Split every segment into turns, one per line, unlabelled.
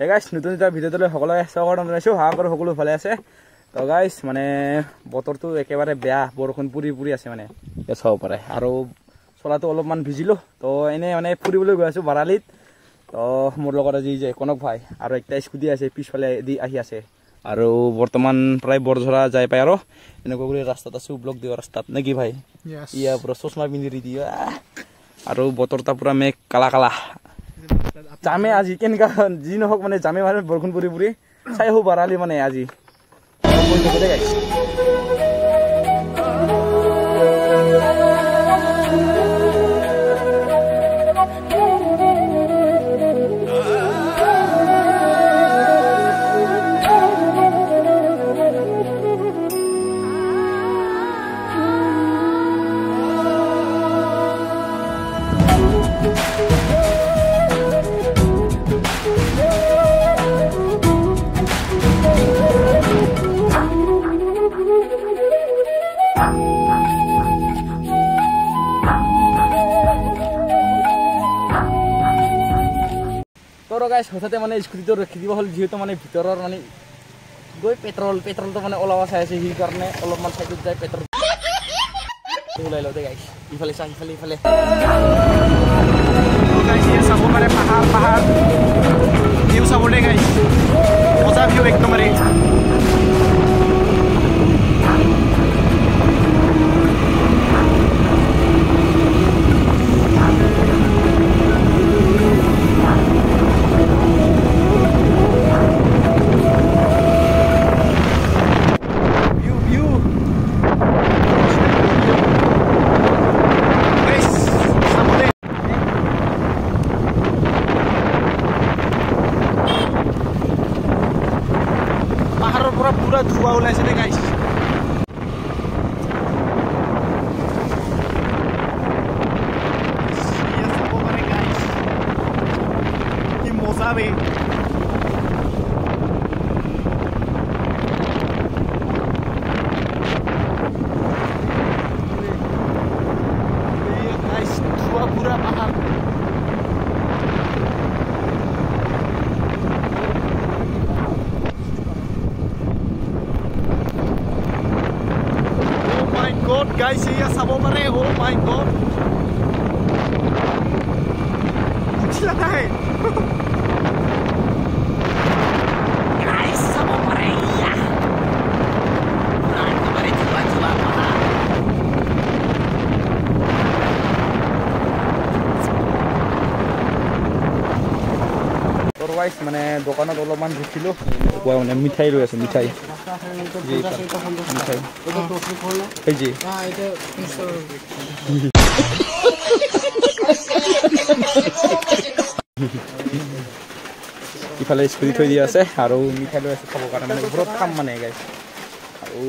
গাইছ নতুন এটা ভিডিঅ'টোলৈ সকলোৱে স্বাগতম জনাইছোঁ। আশা কৰোঁ সকলো ভালে আছে। তো গাইছ মানে বতৰটো একেবাৰে বেয়া, বৰষুণ পৰি পৰি আছে মানে চাব পাৰে। আৰু চলাটো অলপমান ভিজিলোঁ। তো এনেই মানে ফুৰিবলৈ গৈ আছোঁ বাৰালিত। তো মোৰ লগত আজি যে কনক ভাই আৰু একটা স্কুটি আছে পিছফালে দি আহি আছে। আৰু বৰ্তমান প্ৰায় বৰঝৰা যাই পায় আৰু এনেকুৱা কৰি ৰাস্তাত আছোঁ, ব্লক দিয়া ৰাস্তাত নে কি ভাই? ইয়া পুৰা চশমা পিন্ধি দিয়া আৰু বতৰটা পুৰা মেঘ কালা কালা। জামে আজি কেনেকুৱা যি নহওক মানে জামে মানে বৰষুণ পৰি পৰি চাই আহোঁ বাৰালি মানে আজি হঠাতে মানে স্কুটিটো ৰখি দিব হ'ল, যিহেতু মানে ভিতৰৰ মানে গৈ পেট্ৰলটো মানে ওলাব চাই আছে, সেইকাৰণে অলপমান চাইডত যায় পেট্ৰল ওলাই লওঁ দে গাইছ। ইফালে চা ইফালে চাব পাৰে পাহাৰ ভিউ চাব দে গাইছ, মজা ভিউ একদমৰে। পুরা ধোঁয়া ওলাইছে দে গাইছ। কি মজা বে। ধোঁয়া পুরা পাহাড়। Guys, here sabo pare. Oh my god. Chila hai. Guys, sabo pare ya. Nah, kemarin coba apa? Otherwise মানে দোকানত অলপমান ঘুৰিছিলোঁ, কোৱা মানে মিঠাই লৈ আছে মিঠাই। ইফালে স্কুটি থৈ দিয়া আছে আৰু মিঠাই লৈ আছে খাবৰ কাৰণে, মানে ঘৰত খাম মানে গাইছ। আৰু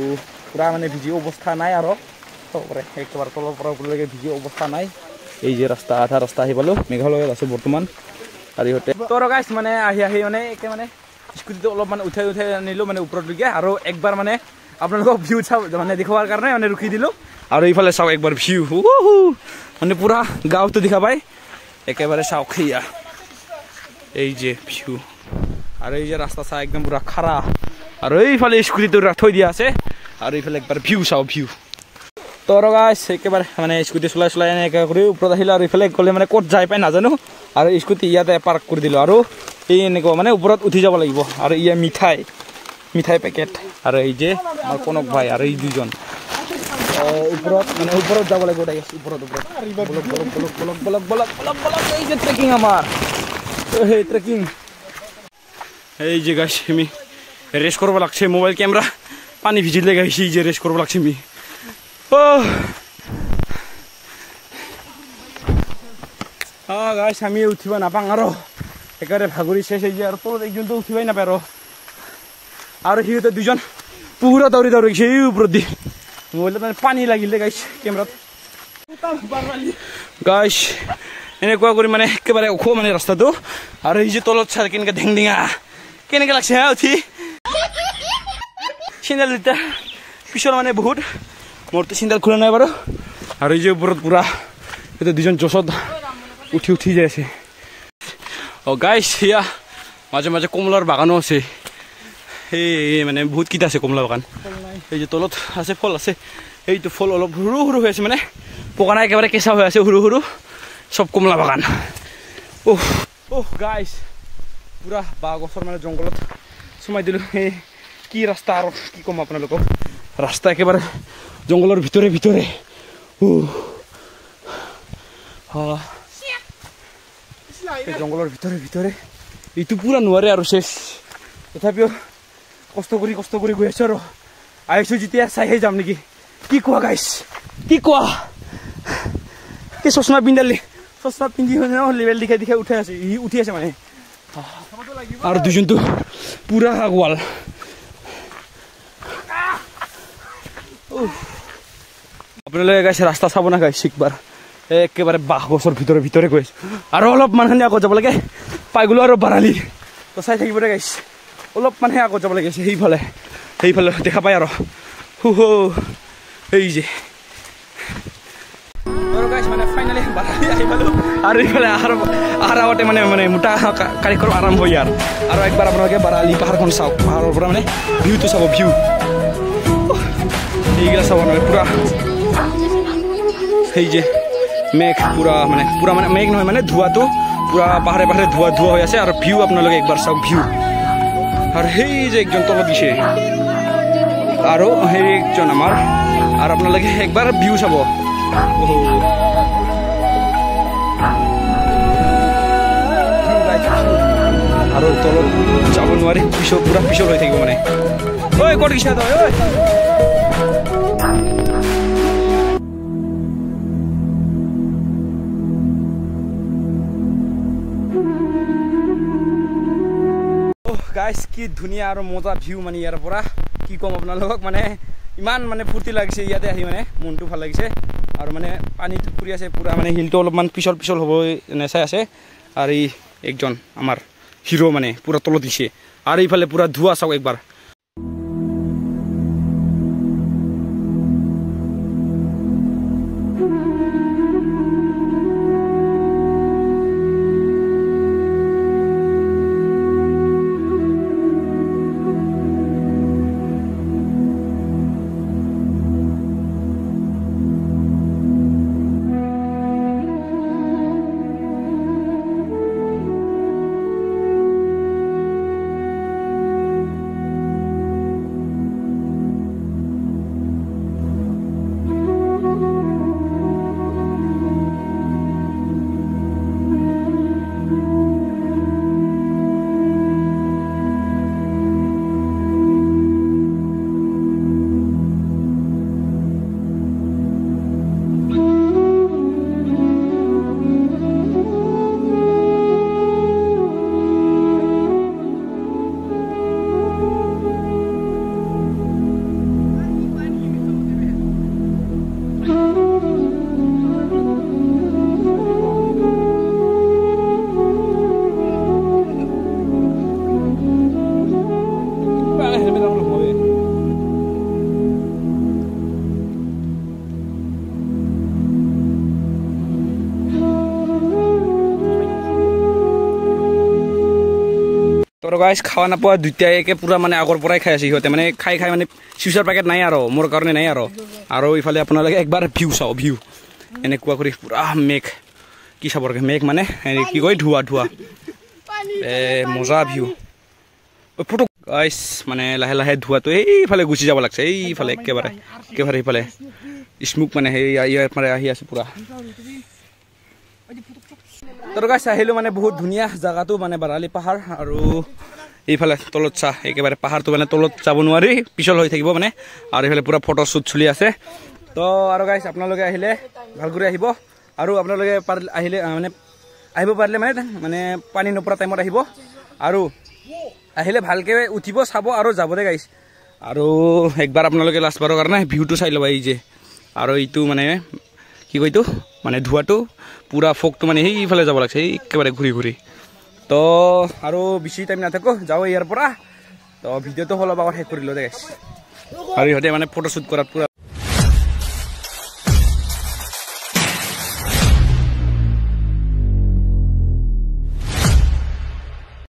পুৰা মানে ভিজি অৱস্থা নাই আৰু একেবাৰে তলৰ পৰা ওপৰলৈকে ভিজি অৱস্থা নাই। এই যে ৰাস্তা আধা ৰাস্তা আহি পালোঁ, মেঘালয়ত আছোঁ বৰ্তমান। আৰু ইহঁতে তোৰ গাইছ মানে আহি মানে একে মানে স্কুটিটো অলপমান উঠাই আনিলোঁ মানে ওপৰলৈকে, আৰু একবাৰ মানে আপোনালোকক ভিউ চাওঁ মানে দেখুৱাৰ কাৰণে মানে ৰখি দিলোঁ। আৰু ইফালে চাওক একবাৰ ভিউ মানে পুৰা গাঁৱটো দেখা পায় একেবাৰে চাওক সেয়া এই যে ভিউ। আৰু এই যে ৰাস্তা চাই একদম পুৰা খাৰা, আৰু এইফালে স্কুটিটো থৈ দিয়া আছে, আৰু এইফালে একবাৰ ভিউ চাওঁ ভিউ। তোৰ গাইছ একেবাৰে মানে স্কুটি চলাই এনেকৈ কৰি ওপৰত আহিলোঁ, আৰু ইফালে গ'লে মানে ক'ত যাই পাই নাজানো, আৰু স্কুটি ইয়াতে পাৰ্ক কৰি দিলোঁ। আৰু এই এনেকুৱা মানে ওপৰত উঠি যাব লাগিব। আৰু ইয়া মিঠাই পেকেট, আৰু এই যে আমাৰ কনক ভাই আৰু এই দুজন ওপৰত মানে ওপৰত যাব লাগিব। ওপৰত এই যে ট্ৰেকিং আমাৰ সেই ট্ৰেকিং এই যে গাইছ আমি ৰেচ কৰিব লাগছে। মোবাইল কেমেৰা পানী ভিজিলে গাইছে, এই যে ৰেচ কৰিব লাগছে আমি। গাইছ আমি উঠিব নাপাওঁ আৰু একেবাৰে ভাগৰি চেচ হৈ যায়, আৰু তলত একজনটো উঠিবই নাপায়। আৰু সিহঁতে দুজন পুৰা দৌৰি গৈছে এই ওপৰত দি, মোবাইলত মানে পানী লাগিলে গাইছ কেমেৰাত। গাইছ এনেকুৱা কৰি মানে একেবাৰে ওখ মানে ৰাস্তাটো, আৰু এই যে তলত চাই কেনেকৈ ঢেংডিঙা কেনেকৈ লাগছে হা উঠি। চেণ্ডেল দুটা পিছৰ মানে বহুত, মোৰতো চেণ্ডেল খোলা নাই বাৰু। আৰু এই যে ওপৰত পুৰা দুজন জছত উঠি যাই আছে। গাইছ সেয়া
মাজে মাজে কমলাৰ বাগানো আছে এই মানে বহুত কিটা আছে কমলা বাগান এই যে তলত আছে ফল আছে এইটো ফল অলপ সৰু সৰু হৈ আছে মানে পকা নাই একেবাৰে কেঁচা হৈ আছে সৰু সৰু সব কমলা বাগান ওহ ওহ গাইছ পুৰা বাঁহ গছৰ মানে জংঘলত সোমাই দিলোঁ এই কি ৰাস্তা আৰু কি ক'ম আপোনালোকক ৰাস্তা একেবাৰে জংঘলৰ ভিতৰে ভিতৰে জংঘলৰ ভিতৰে ভিতৰে এইটো পুৰা নোৱাৰে আৰু শেষ তথাপিও কষ্ট কৰি গৈ আছোঁ আৰু আহিছোঁ যেতিয়া চাইহে যাম নেকি কি কোৱা গাইছ কি কোৱা কি চশমা পিন্ধি লেভেল দেখাই উঠাই আছে উঠি আছে মানে আৰু দুজনটো পুৰা আগৱাল আপোনালোকে গাইছে ৰাস্তা চাব না গাইছে একবাৰ একেবাৰে বাঁহ গছৰ ভিতৰে ভিতৰে গৈ আছে আৰু অলপ মানুহে আগত যাব লাগে পাই গ'লো আৰু বাৰালি তো চাই থাকিব দে গাইছে অলপ মানুহে আগত যাব লাগে সেইফালে দেখা পায় আৰু এই যে মানে ফাইনেলি বাৰালি আহি পালোঁ আৰু এইফালে আহাৰ আগতে মানে মোটা কাৰিকৰ আৰম্ভ হয় আৰু একবাৰ আপোনালোকে বাৰালি পাহাৰখন চাওক পাহাৰৰ পৰা মানে ভিউটো চাব ভিউ এইগিলা চাব নহয় পুৰা সেই যে মেঘ পুৰা মানে মেঘ নহয় মানে ধোঁৱাটো পুৰা পাহাৰে পাহাৰে ধোঁৱা হৈ আছে আৰু ভিউ আপোনালোকে একবাৰ চাওক ভিউ আৰু সেই যে একজন তলত দিছে আৰু সেই একজন আমাৰ আৰু আপোনালোকে একবাৰ ভিউ চাব আৰু তলত যাব নোৱাৰি পুৰা পিছল হৈ থাকিব মানে ঐ ক'ত গৈছা তই ঐ গাইছ কি ধুনীয়া আৰু মজা ভিউ মানে ইয়াৰ পৰা কি ক'ম আপোনালোকক মানে ইমান মানে ফূৰ্তি লাগিছে ইয়াতে আহি মানে মনটো ভাল লাগিছে আৰু মানে পানীটো ফুৰি আছে পুৰা মানে হিলটো অলপমান পিছল হ'ব নেচাই আছে আৰু এই একজন আমাৰ হিৰো মানে পুৰা তলত দিছে আৰু এইফালে পুৰা ধোঁৱা চাওক একবাৰ গাইছ খাওয়া নাপোৱা দুইটাকে পুৰা মানে আগৰ পৰাই খাই আছে সিহঁতে মানে খাই মানে চিউচাৰ পেকেট নাই আৰু মোৰ কাৰণে নাই আৰু ইফালে আপোনালোকে একবাৰ ভিউ চাওঁ ভিউ এনেকুৱা কৰি পুৰা মেঘ কি চাব মেঘ মানে কি কয় ধোঁৱা মজা ভিউ ফটো গাইছ মানে লাহে লাহে ধোঁৱাটো এইফালে গুচি যাব লাগছে এইফালে একেবাৰে এইফালে স্মোক মানে সেই আহি আছে পুৰা তো গাইছ আহিলোঁ মানে বহুত ধুনীয়া জেগাটো মানে বাৰালি পাহাৰ আৰু এইফালে তলত চাহ একেবাৰে পাহাৰটো মানে তলত যাব নোৱাৰি পিছল হৈ থাকিব মানে আৰু এইফালে পুৰা ফটো শ্বুট চলি আছে তো আৰু গাইছ আপোনালোকে আহিলে ভাল কৰি আহিব আৰু আপোনালোকে আহিলে মানে আহিব পাৰিলে মানে পানী নপৰা টাইমত আহিব আৰু আহিলে ভালকৈ উঠিব চাব আৰু যাব দে গাইছ আৰু একবাৰ আপোনালোকে লাষ্টবাৰৰ কাৰণে ভিউটো চাই ল'ব এই যে আৰু এইটো মানে কি কয় এইটো মানে ধোঁৱাটো পুৰা ফকটো মানে সেইফালে যাব লাগছে একেবাৰে ঘূৰি তো আৰু বেছি টাইম নাথাকো যাওঁ ইয়াৰ পৰা তো ভিডিঅ'টো অলপ আগত শেষ কৰি লো দে গাইছ আৰু ইহঁতে মানে ফটো শ্বুট কৰাত পুৰা